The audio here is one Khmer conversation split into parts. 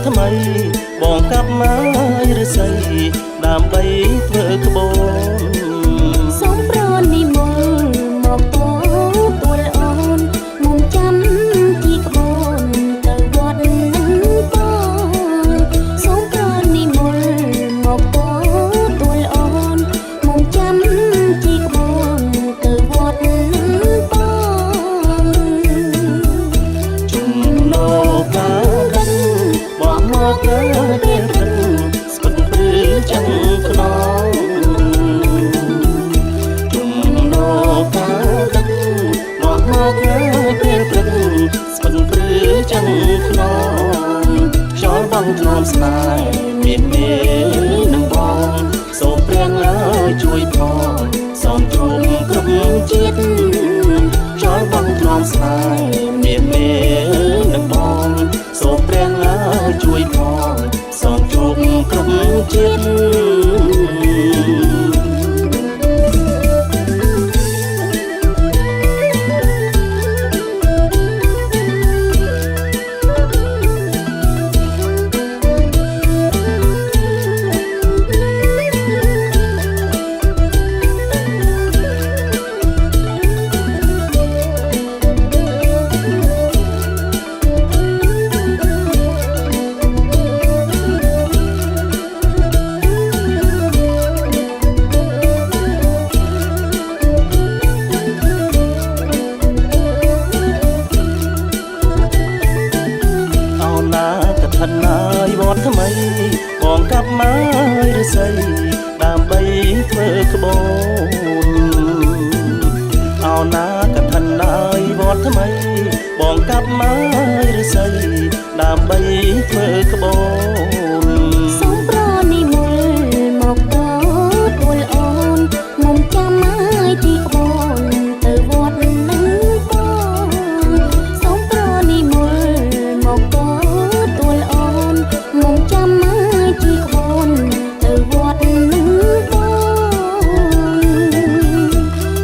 ថ្មីបងកាប់មកឬស័យដើម្បីធ្វើក្បូនសូមប្រនិមន្តមកតទួលអូនមុំចាំទីក្បូនទៅវត្តនឹងបងសូមប្រនិមន្តមកតទួលអូនមុំចាំទីក្បូនទៅវត្តនឹងបងជំនោកាដឹងបងមកពេលព្រឹកស្ពឹកព្រឺចឹងខ្នងជំនោកាដឹងបងមកពេលព្រឹកស្ពឹកព្រឺចឹងខ្នងខ្យល់បងធ្នមស្នេហ៍មានមេនឹងបងសូមព្រះជួយផងសូមទ្រង់គ្រប់ជាតិខ្យល់បងធ្នមស្នេហ៍មានមេនឹងបងសូមព្រះជួយផងសូមទ្រង់គ្រប់ជាតិវត្តថ្មីបងកាប់មកឬស័យដើម្បីធ្វើក្បូនអោណាកឋិនហើយវត្តថ្មីបងកាប់មកឬស័យដើម្បីធ្វើក្បូនសូមប្រនិមន្តមកតទួលអូនមុំចាំឲ្យទីក្បូនទៅវត្តនឹងបងសូមប្រនិមន្តមកតទួលអូនមុំចាំឲ្យទីក្បូនទៅវត្តនឹងបង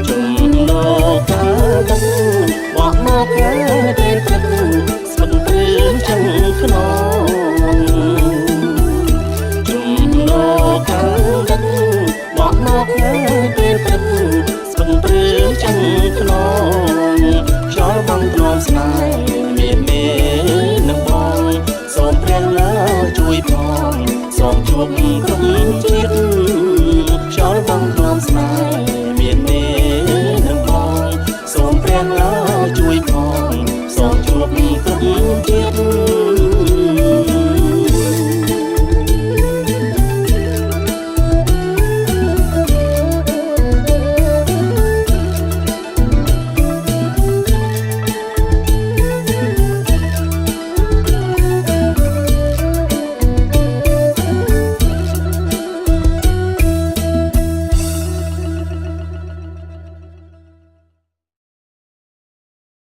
ជំនោកាដឹងបោះមក